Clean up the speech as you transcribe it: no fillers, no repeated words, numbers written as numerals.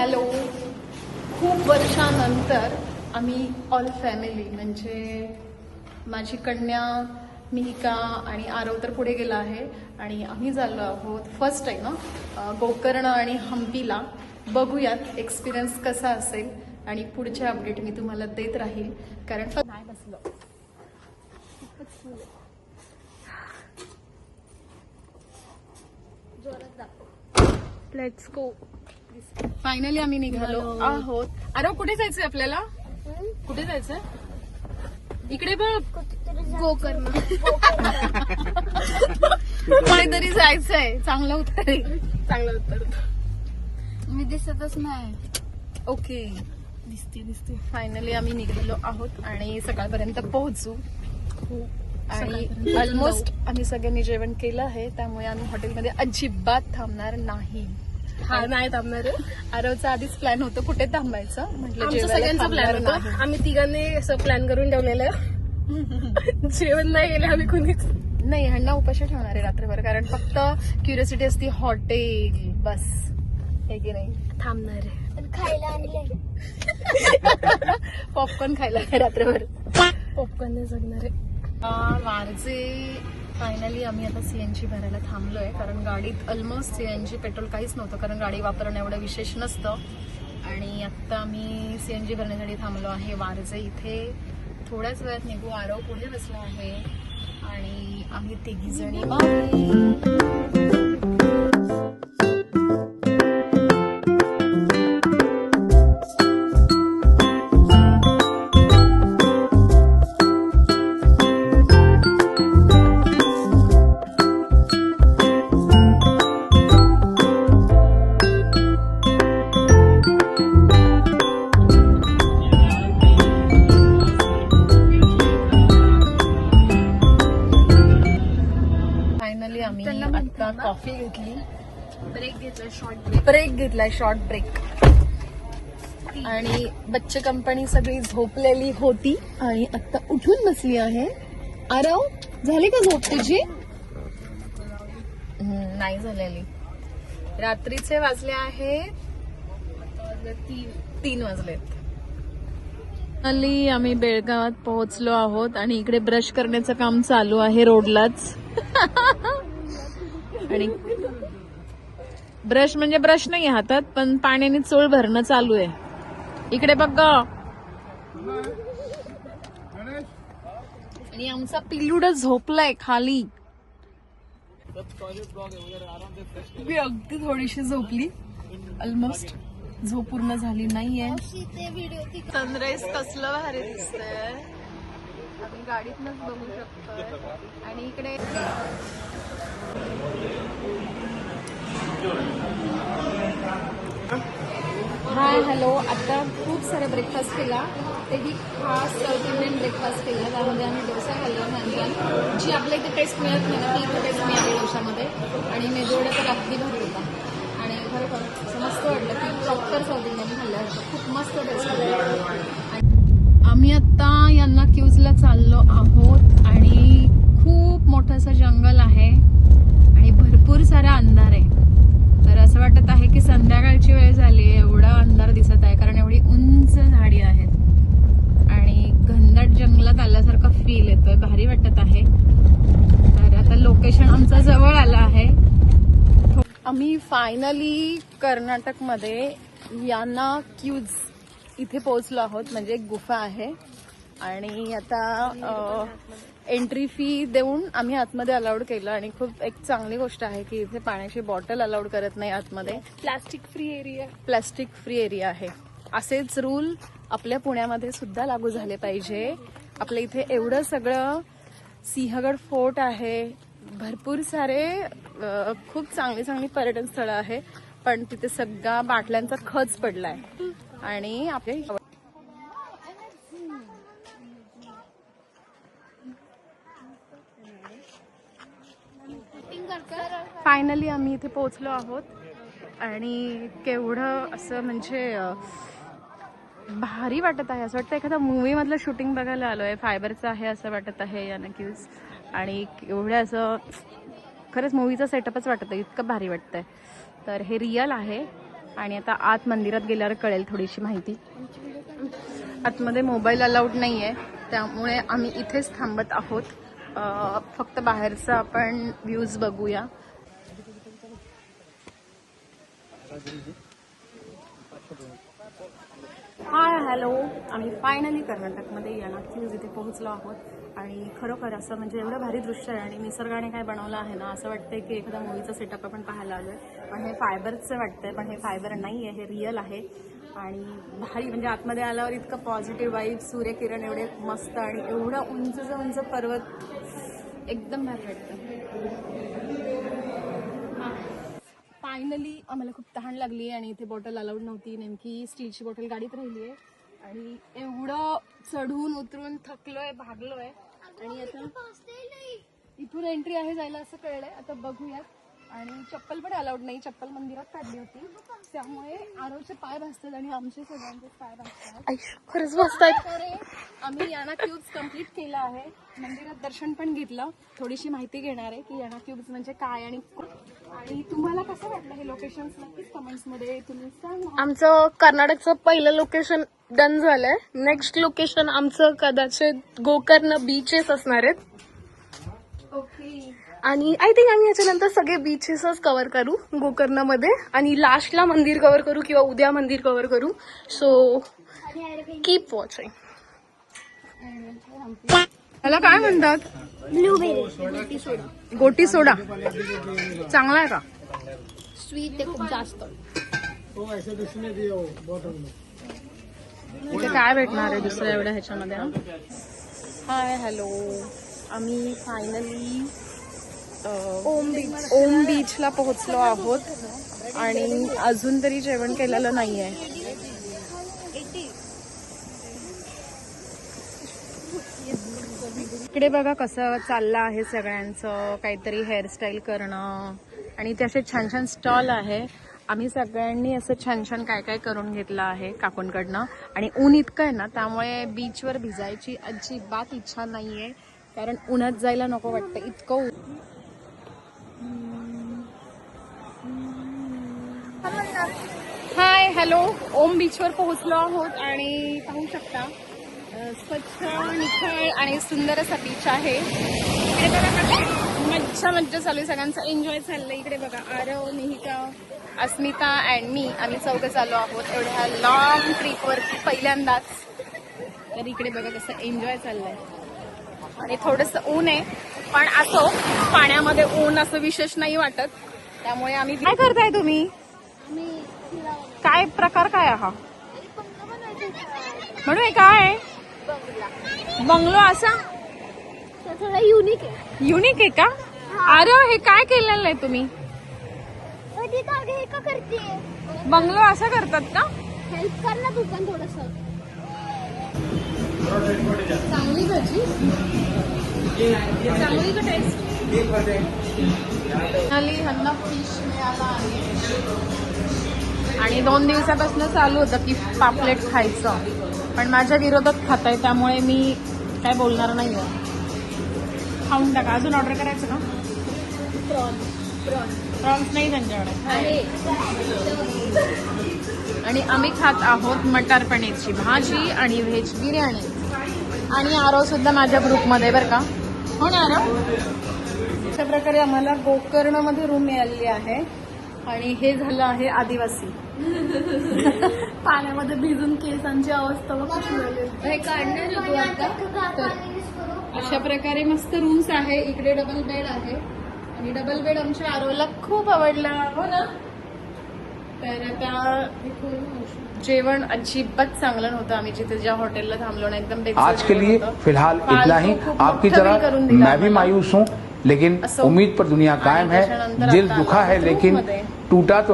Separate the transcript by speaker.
Speaker 1: Hello. खूप वर्षानंतर आम्ही ऑल फॅमिली म्हणजे माझी कन्या मिहिका आणि आरव तर पुढे गेला आहे आणि आम्ही चाललो आहोत फर्स्ट टाईम गोकर्ण आणि हम्पीला. बघूयात एक्सपिरियन्स कसा असेल आणि पुढचे अपडेट मी तुम्हाला देत राहील. कारण नाही बसलो. Let's go. फायनली आम्ही निघालो आहोत. अरे कुठे जायचंय आपल्याला? कुठे जायचंय? इकडे बघ. गोकर्ण. कुठेतरी जायचंय. चांगलं उत्तर आहे. चांगलं उत्तर.
Speaker 2: मी दिसतच नाही.
Speaker 1: ओके. दिसते. फायनली आम्ही निघालो आहोत आणि सकाळपर्यंत पोहोचू. आणि ऑलमोस्ट आम्ही सगळ्यांनी जेवण केलं आहे, त्यामुळे आम्ही हॉटेलमध्ये अजिबात थांबणार नाही.
Speaker 2: हा नाही थांबणार.
Speaker 1: आरवचा आधीच प्लॅन होतं कुठे थांबायचं. म्हटलं
Speaker 2: आमचं सगळ्यांचा प्लॅन होता. आम्ही तिघांनी असं प्लॅन करून ठेवलेलं. जेवण नाही गेले आम्ही कुणीच.
Speaker 1: नाही, ह्यांना उपाशी ठेवणार आहे रात्रभर, कारण फक्त क्युरियोसिटी असती हॉटेल बस. हे की नाही?
Speaker 2: थांबणार आहे.
Speaker 3: खायला आणले.
Speaker 1: पॉपकॉर्न खायला रात्रभर.
Speaker 2: पॉपकॉर्न नाही जगणार आहे.
Speaker 1: वारजे फायनली आम्ही आता सीएनजी भरायला थांबलोय, कारण गाडीत ऑलमोस्ट सीएनजी पेट्रोल काहीच नव्हतं, कारण गाडी वापरणं एवढं विशेष नसतं. आणि आता आम्ही सीएनजी भरण्यासाठी थांबलो आहे वारजे इथे. थोड्याच वेळात निघू. आरव पुढे बसला आहे आणि आम्ही तिघी जणी आता कॉफी घेतली. ब्रेक घेतलाय शॉर्ट ब्रेक. आणि बच्चे कंपनी सगळी झोपलेली होती आणि आता उठून बसली आहे. आरव, झाली का झोप तुझी? नाही झालेली. रात्रीचे वाजले आहे 3 वाजलेत. आम्ही बेळगावात पोहोचलो आहोत आणि इकडे ब्रश करण्याचं काम चालू आहे रोडलाच. आणि ब्रश म्हणजे ब्रश नाही हातात, पण पाण्याने चोळ भरणं चालू आहे. इकडे बघ. आणि आमचा पिल्लूड झोपलाय खाली. मी अगदी थोडीशी झोपली. ऑलमोस्ट झोप पूर्ण झाली नाहीये. सनराईज कसलं भारी दिसतंय. आपण गाडीतनच बघू शकतोय. आणि इकडे हाय हॅलो. आता खूप सारा ब्रेकफास्ट केला, तेही खास साऊथ इंडियन ब्रेकफास्ट केला. त्यामध्ये आम्ही डोसा खाल्ला मांजन, जी आपल्या इथे टेस्ट मिळत नाही ना, ती इथे टेस्ट मिळाली डोशामध्ये. आणि मेदूवडा तर अगदी भारी होता. आणि खरोखर असं मस्त वाटलं की प्रॉपर साऊथ इंडियन खाल्ल्यासारखं. खूप मस्त टेस्ट होतं. आम्ही आता यांना क्यूजला चाललो आहोत आणि खूप मोठं असं जंगल आहे आणि भरपूर सारा अंधार आहे. तर असं वाटत आहे की संध्याकाळची वेळ झाली. एवढा अंधार दिसत आहे, कारण एवढी उंच झाडी आहेत आणि घनदाट जंगलात आल्यासारखं फील येतोय. भारी वाटत आहे. तर आता लोकेशन आमचं जवळ आलं आहे. आम्ही फायनली कर्नाटकमध्ये याना क्यूज इथे पोहोचलो आहोत. म्हणजे एक गुफा आहे आणि आता एंट्री फी देऊन आम्ही आतमध्ये अलाउड केलं. आणि खूप एक चांगली गोष्ट आहे की इथे पाण्याची बॉटल अलाउड करत नाही आतमध्ये. प्लास्टिक फ्री एरिया आहे. असेच रूल आपल्या पुण्यामध्ये सुद्धा लागू झाले पाहिजे. आपल्या इथे एवढं सगळं सिंहगड फोर्ट आहे, भरपूर सारे खूप चांगली पर्यटन स्थळं आहे, पण तिथे सगळा बाटल्यांचा खच पडलाय. आणि आपल्या फायनली आम्ही इथे पोहोचलो आहोत आणि केवढं असं म्हणजे भारी वाटत आहे. असं वाटतं एखादा मूवी मधलं शूटिंग बघायला आलोय. फायबरचं आहे असं वाटत आहे याना क्यूज. आणि एवढं असं खरंच मूवीचा सेटअपच वाटत आहे, इतकं भारी वाटतंय. तर हे रिअल आहे आणि आता आत मंदिरात गेल्यावर कळेल थोडीशी माहिती. आतमध्ये मोबाईल अलाउड नाही आहे, त्यामुळे आम्ही इथेच थांबत आहोत. फक्त बाहेरचा आपण व्ह्यूज बघूया. हाय हॅलो, आम्ही फायनली कर्नाटकमध्ये यानाक्यूज इथे पोहोचलो आहोत. आणि खरोखर असं म्हणजे एवढं भारी दृश्य आहे आणि निसर्गाने काय बनवलं आहे ना, असं वाटतंय की एखाद्या मूवीचं सेटअप आपण पाहायला आलोय. पण हे फायबरचं वाटतंय, पण हे फायबर नाही आहे, हे रिअल आहे. आणि भारी म्हणजे आतमध्ये आल्यावर इतकं पॉझिटिव्ह वाईब, सूर्यकिरण एवढे मस्त आणि एवढं उंच पर्वत, एकदम भारी वाटतं. फायनली आम्हाला खूप तहान लागली आहे आणि इथे बॉटल अलाउड नव्हती. नेमकी स्टीलची बॉटल गाडीत राहिली आहे आणि एवढं चढून उतरून थकलोय, भागलोय. आणि आता इथून एंट्री आहे जायला असं कळलंय. आता बघूयात. आणि चप्पल पण अलाउड नाही, चप्पल मंदिरात काढली होती, त्यामुळे आरवचे पाय भासतात आणि आमचे सगळ्यांचे पाय भासतात.
Speaker 2: खरंच भासतात.
Speaker 1: आम्ही यानाक्यूब्स कम्प्लीट केलं आहे. मंदिरात दर्शन पण घेतलं. थोडीशी माहिती घेणार आहे की यानाक्यूब्स म्हणजे काय आणि तुम्हाला कसं वाटलं हे लोकेशन, नक्कीच कमेंट्स मध्ये तुम्ही सांगा.
Speaker 2: आमचं कर्नाटकचं पहिलं लोकेशन डन झालंय. नेक्स्ट लोकेशन आमचं कदाचित गोकर्ण बीचेस असणार आहेत.
Speaker 1: ओके.
Speaker 2: आणि आय थिंक आम्ही याच्यानंतर सगळे बीचेसच कव्हर करू गोकर्णमध्ये आणि लास्टला मंदिर कव्हर करू किंवा उद्या मंदिर कव्हर करू. So keep watching.
Speaker 1: त्याला काय म्हणतात?
Speaker 2: ब्लूबेरी
Speaker 1: गोटी सोडा. चांगला आहे का?
Speaker 2: स्वीट आहे खूप जास्त.
Speaker 1: इथे काय भेटणार आहे दुसऱ्या एवढ्या ह्याच्यामध्ये? हाय हॅलो, आम्ही फायनली ओम बीचला पोहोचलो आहोत आणि अजून तरी जेवण केलेलं नाहीये. इकडे बघा कसं चाललं आहे सगळ्यांचं, काहीतरी हेअरस्टाईल करणं आणि ते असे छान छान स्टॉल आहे. आम्ही सगळ्यांनी असं छान छान काय काय करून घेतलं आहे काकूंकडनं. आणि ऊन इतकं आहे ना, त्यामुळे बीचवर भिजायची अजिबात इच्छा नाहीये, कारण उन्हात जायला नको वाटतं इतकं. हाय हॅलो, ओम बीचवर पोहोचलो आहोत आणि पाहू शकता स्वच्छ, निखळ आणि सुंदर असा बीच आहे. इकडे बघा मज्जा चालू आहे, सगळ्यांचा एन्जॉय चाललंय. इकडे बघा आरव, निहिका, अस्मिता अँड मी, आम्ही चौघं चालू आहोत एवढ्या लॉंग ट्रिपवरती पहिल्यांदाच. तर इकडे बघा कसं एन्जॉय चाललंय. आणि थोडंसं ऊन आहे, पण असो पाण्यामध्ये ऊन असं विशेष नाही वाटत, त्यामुळे आम्ही. काय करताय तुम्ही? काय प्रकार काय हा म्हणून हे काय बंगलो असा
Speaker 2: थोडा युनिक आहे.
Speaker 1: युनिक आहे का? अरे हे काय केलेलं आहे तुम्ही?
Speaker 2: हे का करते?
Speaker 1: बंगलो असं करतात का?
Speaker 2: हेल्प कर ना तू पण थोडस.
Speaker 1: चांगली भाजी, चांगली का टेस्ट? ह्यांना फिश मिळाला आहे आणि 2 दिवसापासून चालू होतं की पापलेट खायचं, पण माझ्या विरोधात खात आहे, त्यामुळे मी काय बोलणार नाही आहे. खाऊन टाका. अजून ऑर्डर करायचं का? प्रॉन्स नाही त्यांच्याकडे. आणि आम्ही खात आहोत मटार पनीरची भाजी आणि व्हेज बिर्याणी. आणि आरव सुद्धा माझ्या ग्रुपमध्ये बरं का. हो ना आरव? अशा प्रकारे आम्हाला गोकर्णमध्ये रूम मिळालेली आहे. आणि हे झालं आहे आदिवासी. पाण्यामध्ये भिजून केसांची अवस्था कशी झाली.
Speaker 2: हे काढणार होतो आता.
Speaker 1: तर अशा प्रकारे मस्त रूम्स आहे. इकडे डबल बेड आहे आणि डबल बेड आमच्या आरवला खूप आवडला. हो ना. तर आता जेवण अजिबात चांगलं नव्हतं. आम्ही जिथे ज्या हॉटेलला थांबलो ना, एकदम बेकार
Speaker 3: आज के लिए फिलहाल इतना ही. आपकी तरह मैं भी मायूस हूँ, लेकिन उम्मीद पर दुनिया कायम है. दिल दुखा है लेकिन टूटा तो